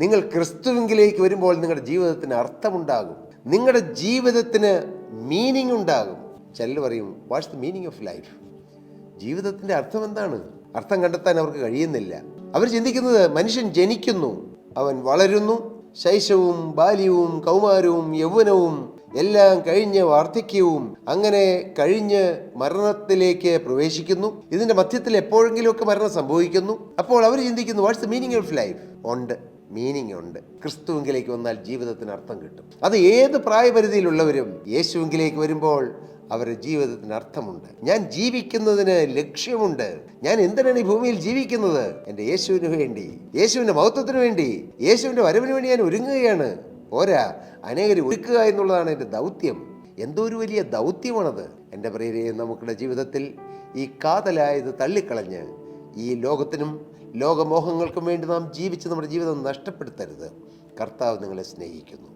നിങ്ങൾ ക്രിസ്തുവിലേക്ക് വരുമ്പോൾ നിങ്ങളുടെ ജീവിതത്തിന് അർത്ഥമുണ്ടാകും, നിങ്ങളുടെ ജീവിതത്തിന് മീനിങ് ഉണ്ടാകും. ചിലർ പറയും, what's the meaning of life? ജീവിതത്തിൻ്റെ അർത്ഥം എന്താണ്? അർത്ഥം കണ്ടെത്താൻ അവർക്ക് കഴിയുന്നില്ല. അവർ ചിന്തിക്കുന്നത് മനുഷ്യൻ ജനിക്കുന്നു, അവൻ വളരുന്നു, ശൈശവും ബാല്യവും കൗമാരവും യൗവനവും എല്ലാം കഴിഞ്ഞ് വാർദ്ധക്യവും അങ്ങനെ കഴിഞ്ഞ് മരണത്തിലേക്ക് പ്രവേശിക്കുന്നു. ഇതിൻ്റെ മധ്യത്തിൽ എപ്പോഴെങ്കിലുമൊക്കെ മരണം സംഭവിക്കുന്നു. അപ്പോൾ അവർ ചിന്തിക്കുന്നു, what's the meaning of life? ഉണ്ട്, മീനിങ് ഉണ്ട്. ക്രിസ്തുവിലേക്ക് വന്നാൽ ജീവിതത്തിന് അർത്ഥം കിട്ടും. അത് ഏത് പ്രായപരിധിയിലുള്ളവരും യേശുവിലേക്ക് വരുമ്പോൾ അവരുടെ ജീവിതത്തിന് അർത്ഥമുണ്ട്. ഞാൻ ജീവിക്കുന്നതിന് ലക്ഷ്യമുണ്ട്. ഞാൻ എന്തിനാണ് ഈ ഭൂമിയിൽ ജീവിക്കുന്നത്? എൻ്റെ യേശുവിന് വേണ്ടി, യേശുവിൻ്റെ മഹത്വത്തിന് വേണ്ടി, യേശുവിൻ്റെ വരവിന് വേണ്ടി ഞാൻ ഒരുങ്ങുകയാണ്. പോരാ, അനേകരെ ഒരുക്കുക എന്നുള്ളതാണ് എൻ്റെ ദൗത്യം. എന്തോ ഒരു വലിയ ദൗത്യമാണത്. എൻ്റെ പ്രിയരെ, നമുക്കുടെ ജീവിതത്തിൽ ഈ കാതലായത് തള്ളിക്കളഞ്ഞ് ഈ ലോകത്തിനും ലോകമോഹങ്ങൾക്കും വേണ്ടി നാം ജീവിച്ച് നമ്മുടെ ജീവിതം നഷ്ടപ്പെടുത്തരുത്. കർത്താവ് നിങ്ങളെ സ്നേഹിക്കുന്നു.